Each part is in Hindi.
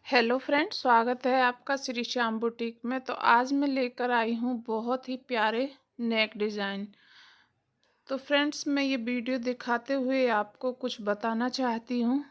हेलो फ्रेंड्स, स्वागत है आपका श्री श्याम बुटीक में। तो आज मैं लेकर आई हूँ बहुत ही प्यारे नेक डिज़ाइन। तो फ्रेंड्स, मैं ये वीडियो दिखाते हुए आपको कुछ बताना चाहती हूँ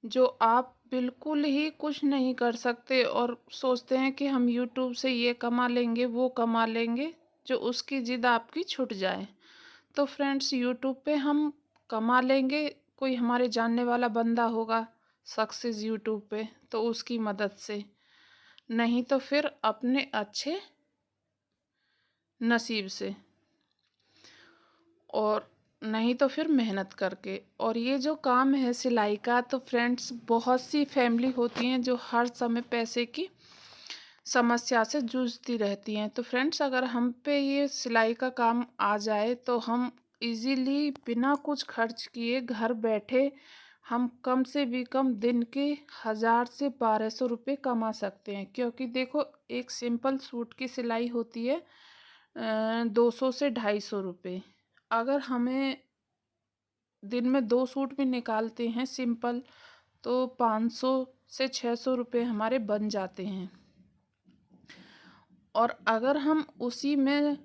जो आप बिल्कुल ही कुछ नहीं कर सकते और सोचते हैं कि हम यूट्यूब से ये कमा लेंगे वो कमा लेंगे, जो उसकी ज़िद आपकी छूट जाए। तो फ्रेंड्स, यूट्यूब पे हम कमा लेंगे, कोई हमारे जानने वाला बंदा होगा सक्सेस यूट्यूब पे, तो उसकी मदद से, नहीं तो फिर अपने अच्छे नसीब से, और नहीं तो फिर मेहनत करके। और ये जो काम है सिलाई का, तो फ्रेंड्स बहुत सी फैमिली होती हैं जो हर समय पैसे की समस्या से जूझती रहती हैं। तो फ्रेंड्स, अगर हम पे ये सिलाई का काम आ जाए तो हम इजीली बिना कुछ खर्च किए घर बैठे हम कम से भी कम दिन के 1000 से 1200 रुपये कमा सकते हैं। क्योंकि देखो, एक सिंपल सूट की सिलाई होती है 200 से 250 रुपये। अगर हमें दिन में 2 सूट भी निकालते हैं सिंपल, तो 500 से 600 रुपये हमारे बन जाते हैं। और अगर हम उसी में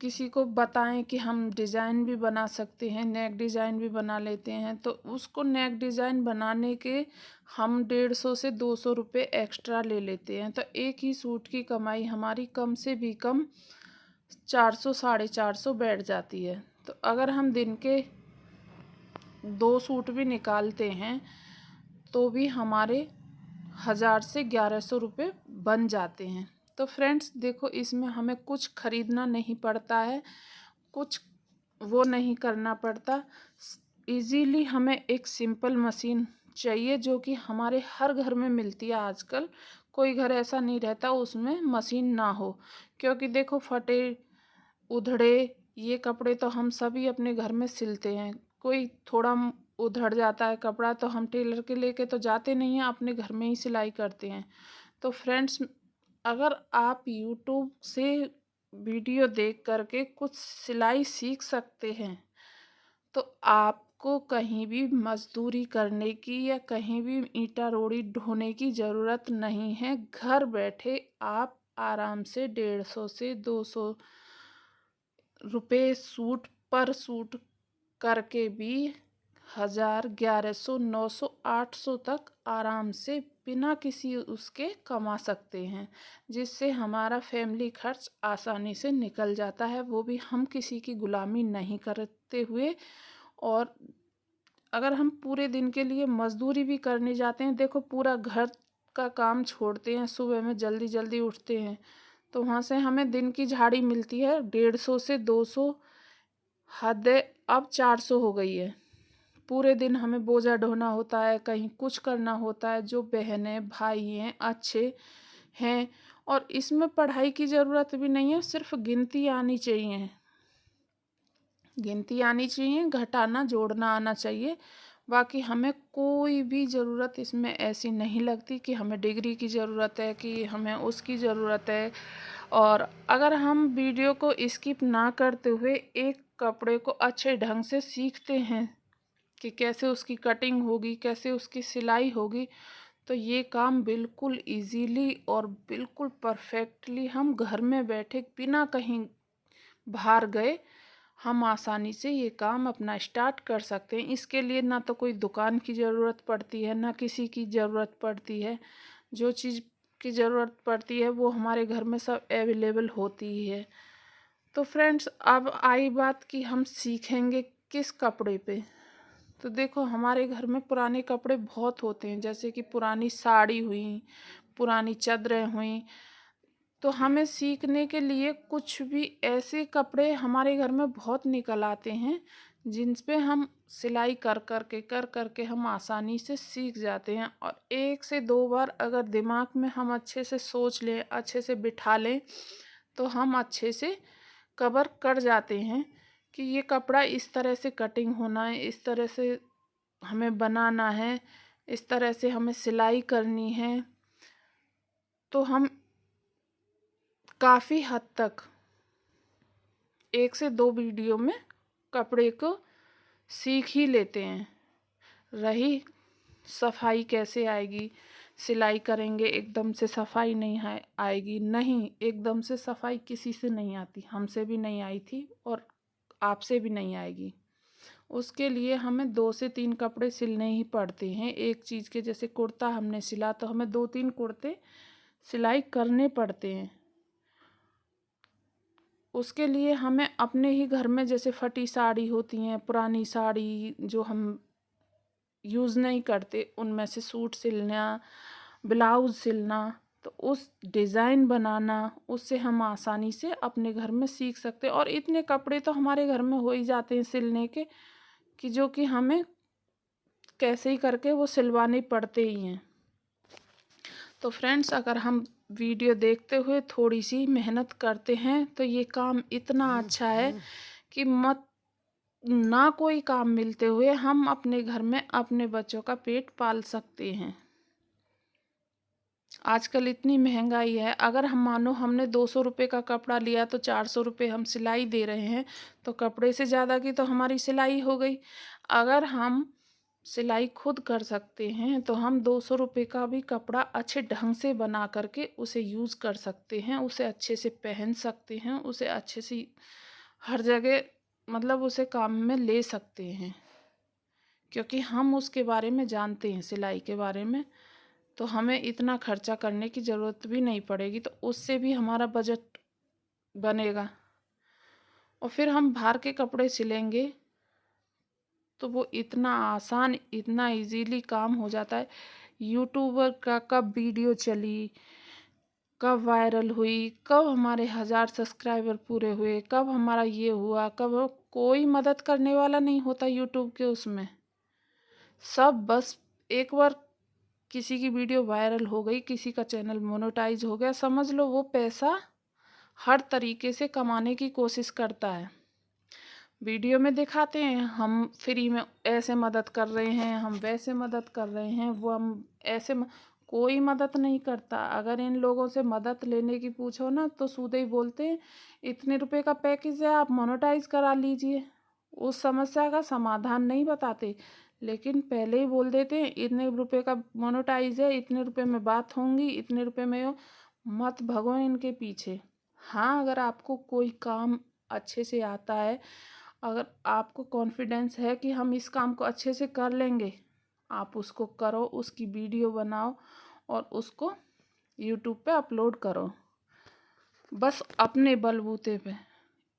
किसी को बताएं कि हम डिज़ाइन भी बना सकते हैं, नेक डिज़ाइन भी बना लेते हैं, तो उसको नेक डिज़ाइन बनाने के हम 150 से 200 रुपये एक्स्ट्रा ले लेते हैं। तो एक ही सूट की कमाई हमारी कम से भी कम 400 450 बैठ जाती है। तो अगर हम दिन के 2 सूट भी निकालते हैं तो भी हमारे 1000 से 1100 रुपये बन जाते हैं। तो फ्रेंड्स देखो, इसमें हमें कुछ खरीदना नहीं पड़ता है, कुछ वो नहीं करना पड़ता। इजीली हमें एक सिंपल मशीन चाहिए जो कि हमारे हर घर में मिलती है आजकल। कोई घर ऐसा नहीं रहता उसमें मशीन ना हो। क्योंकि देखो, फटे उधड़े ये कपड़े तो हम सभी अपने घर में सिलते हैं। कोई थोड़ा उधड़ जाता है कपड़ा तो हम टेलर के लेके तो जाते नहीं हैं, अपने घर में ही सिलाई करते हैं। तो फ्रेंड्स, अगर आप यूट्यूब से वीडियो देख करके कुछ सिलाई सीख सकते हैं, तो आपको कहीं भी मजदूरी करने की या कहीं भी ईंटा रोड़ी ढोने की ज़रूरत नहीं है। घर बैठे आप आराम से 150 से 200 रुपये सूट पर सूट करके भी 1000 1100 900 800 तक आराम से बिना किसी उसके कमा सकते हैं, जिससे हमारा फैमिली खर्च आसानी से निकल जाता है, वो भी हम किसी की गुलामी नहीं करते हुए। और अगर हम पूरे दिन के लिए मजदूरी भी करने जाते हैं, देखो पूरा घर का काम छोड़ते हैं, सुबह में जल्दी जल्दी उठते हैं, तो वहाँ से हमें दिन की झाड़ी मिलती है 150 से 200, हद है अब 400 हो गई है। पूरे दिन हमें बोझा ढोना होता है, कहीं कुछ करना होता है। जो बहनें भाई हैं अच्छे हैं, और इसमें पढ़ाई की ज़रूरत भी नहीं है, सिर्फ गिनती आनी चाहिए, गिनती आनी चाहिए, घटाना जोड़ना आना चाहिए। बाकी हमें कोई भी ज़रूरत इसमें ऐसी नहीं लगती कि हमें डिग्री की ज़रूरत है, कि हमें उसकी ज़रूरत है। और अगर हम वीडियो को स्किप ना करते हुए एक कपड़े को अच्छे ढंग से सीखते हैं कि कैसे उसकी कटिंग होगी, कैसे उसकी सिलाई होगी, तो ये काम बिल्कुल इजीली और बिल्कुल परफेक्टली हम घर में बैठे बिना कहीं बाहर गए हम आसानी से ये काम अपना स्टार्ट कर सकते हैं। इसके लिए ना तो कोई दुकान की ज़रूरत पड़ती है, ना किसी की ज़रूरत पड़ती है। जो चीज़ की ज़रूरत पड़ती है वो हमारे घर में सब अवेलेबल होती ही है। तो फ्रेंड्स, अब आई बात कि हम सीखेंगे किस कपड़े पे। तो देखो, हमारे घर में पुराने कपड़े बहुत होते हैं, जैसे कि पुरानी साड़ी हुई, पुरानी चादरें हुई। तो हमें सीखने के लिए कुछ भी ऐसे कपड़े हमारे घर में बहुत निकल आते हैं, जिन पे हम सिलाई कर कर के हम आसानी से सीख जाते हैं। और 1 से 2 बार अगर दिमाग में हम अच्छे से सोच लें, अच्छे से बिठा लें, तो हम अच्छे से कवर कर जाते हैं कि ये कपड़ा इस तरह से कटिंग होना है, इस तरह से हमें बनाना है, इस तरह से हमें सिलाई करनी है। तो हम काफ़ी हद तक 1 से 2 वीडियो में कपड़े को सीख ही लेते हैं। रही सफाई कैसे आएगी, सिलाई करेंगे एकदम से सफाई नहीं आएगी। नहीं, एकदम से सफाई किसी से नहीं आती, हमसे भी नहीं आई थी और आपसे भी नहीं आएगी। उसके लिए हमें 2 से 3 कपड़े सिलने ही पड़ते हैं। एक चीज़ के जैसे कुर्ता हमने सिला तो हमें 2-3 कुर्ते सिलाई करने पड़ते हैं। उसके लिए हमें अपने ही घर में जैसे फटी साड़ी होती हैं, पुरानी साड़ी जो हम यूज़ नहीं करते, उनमें से सूट सिलना, ब्लाउज़ सिलना, तो उस डिज़ाइन बनाना, उससे हम आसानी से अपने घर में सीख सकते हैं। और इतने कपड़े तो हमारे घर में हो ही जाते हैं सिलने के, कि जो कि हमें कैसे ही करके वो सिलवाने पड़ते ही हैं। तो फ्रेंड्स, अगर हम वीडियो देखते हुए थोड़ी सी मेहनत करते हैं तो ये काम इतना अच्छा है कि मत ना कोई काम मिलते हुए हम अपने घर में अपने बच्चों का पेट पाल सकते हैं। आजकल इतनी महंगाई है, अगर हम मानो हमने 200 रुपये का कपड़ा लिया तो 400 रुपये हम सिलाई दे रहे हैं, तो कपड़े से ज़्यादा की तो हमारी सिलाई हो गई। अगर हम सिलाई खुद कर सकते हैं तो हम 200 रुपये का भी कपड़ा अच्छे ढंग से बना करके उसे यूज़ कर सकते हैं, उसे अच्छे से पहन सकते हैं, उसे अच्छे से हर जगह मतलब उसे काम में ले सकते हैं, क्योंकि हम उसके बारे में जानते हैं, सिलाई के बारे में। तो हमें इतना खर्चा करने की ज़रूरत भी नहीं पड़ेगी, तो उससे भी हमारा बजट बनेगा। और फिर हम बाहर के कपड़े सिलेंगे तो वो इतना आसान, इतना इजीली काम हो जाता है। यूट्यूबर का कब वीडियो चली, कब वायरल हुई, कब हमारे 1000 सब्सक्राइबर पूरे हुए, कब हमारा ये हुआ, कब कोई मदद करने वाला नहीं होता यूट्यूब के उसमें। सब बस एक बार किसी की वीडियो वायरल हो गई, किसी का चैनल मोनेटाइज हो गया, समझ लो वो पैसा हर तरीके से कमाने की कोशिश करता है। वीडियो में दिखाते हैं हम फ्री में ऐसे मदद कर रहे हैं, हम वैसे मदद कर रहे हैं, वो हम ऐसे कोई मदद नहीं करता। अगर इन लोगों से मदद लेने की पूछो ना तो सीधे ही बोलते हैं इतने रुपए का पैकेज है, आप मोनेटाइज करा लीजिए। उस समस्या का समाधान नहीं बताते, लेकिन पहले ही बोल देते हैं इतने रुपए का मोनेटाइज है, इतने रुपए में बात होंगी, इतने रुपए में मत भगो इनके पीछे। हाँ, अगर आपको कोई काम अच्छे से आता है, अगर आपको कॉन्फिडेंस है कि हम इस काम को अच्छे से कर लेंगे, आप उसको करो, उसकी वीडियो बनाओ और उसको यूट्यूब पे अपलोड करो, बस अपने बलबूते पे।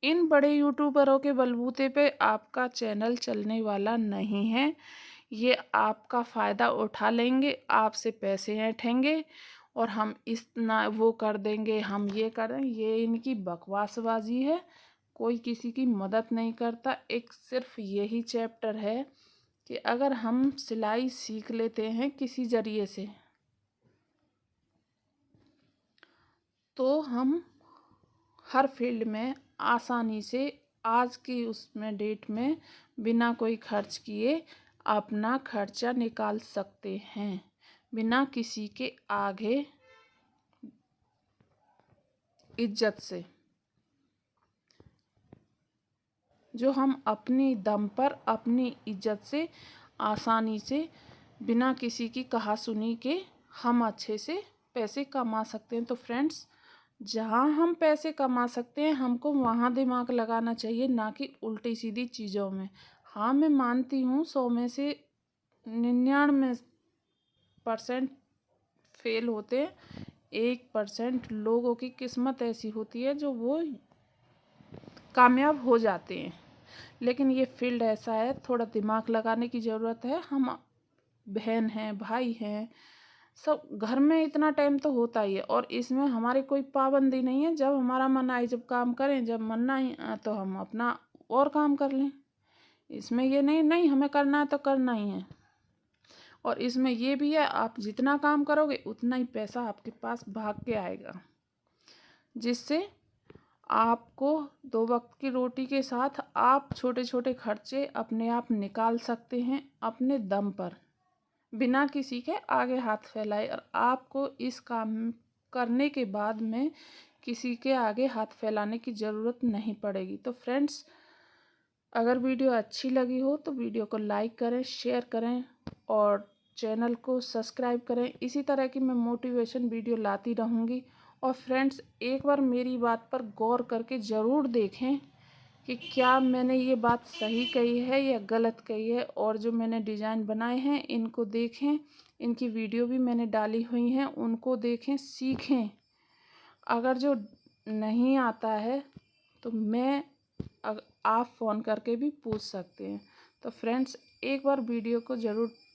इन बड़े यूट्यूबरों के बलबूते पे आपका चैनल चलने वाला नहीं है। ये आपका फ़ायदा उठा लेंगे, आपसे पैसे ऐंठेंगे और हम इतना वो कर देंगे, हम ये करें, ये इनकी बकवासबाजी है। कोई किसी की मदद नहीं करता। एक सिर्फ यही चैप्टर है कि अगर हम सिलाई सीख लेते हैं किसी ज़रिए से तो हम हर फील्ड में आसानी से आज की उसमें डेट में बिना कोई खर्च किए अपना खर्चा निकाल सकते हैं, बिना किसी के आगे इज्जत से। जो हम अपनी दम पर अपनी इज्जत से आसानी से बिना किसी की कहा सुनी के हम अच्छे से पैसे कमा सकते हैं। तो फ्रेंड्स, जहाँ हम पैसे कमा सकते हैं हमको वहाँ दिमाग लगाना चाहिए, ना कि उल्टी सीधी चीज़ों में। हाँ, मैं मानती हूँ 100 में से 99% फेल होते हैं, 1% लोगों की किस्मत ऐसी होती है जो वो कामयाब हो जाते हैं। लेकिन ये फील्ड ऐसा है, थोड़ा दिमाग लगाने की ज़रूरत है। हम बहन हैं, भाई हैं, सब घर में इतना टाइम तो होता ही है और इसमें हमारी कोई पाबंदी नहीं है। जब हमारा मन आए जब काम करें, जब मन नहीं आए तो हम अपना और काम कर लें। इसमें ये नहीं हमें करना है तो करना ही है। और इसमें ये भी है, आप जितना काम करोगे उतना ही पैसा आपके पास भाग के आएगा, जिससे आपको 2 वक्त की रोटी के साथ आप छोटे छोटे खर्चे अपने आप निकाल सकते हैं अपने दम पर, बिना किसी के आगे हाथ फैलाए। और आपको इस काम करने के बाद में किसी के आगे हाथ फैलाने की ज़रूरत नहीं पड़ेगी। तो फ्रेंड्स, अगर वीडियो अच्छी लगी हो तो वीडियो को लाइक करें, शेयर करें और चैनल को सब्सक्राइब करें। इसी तरह की मैं मोटिवेशन वीडियो लाती रहूँगी। और फ्रेंड्स, एक बार मेरी बात पर गौर करके ज़रूर देखें कि क्या मैंने ये बात सही कही है या गलत कही है। और जो मैंने डिज़ाइन बनाए हैं इनको देखें, इनकी वीडियो भी मैंने डाली हुई हैं, उनको देखें, सीखें। अगर जो नहीं आता है तो आप फ़ोन करके भी पूछ सकते हैं। तो फ्रेंड्स, एक बार वीडियो को ज़रूर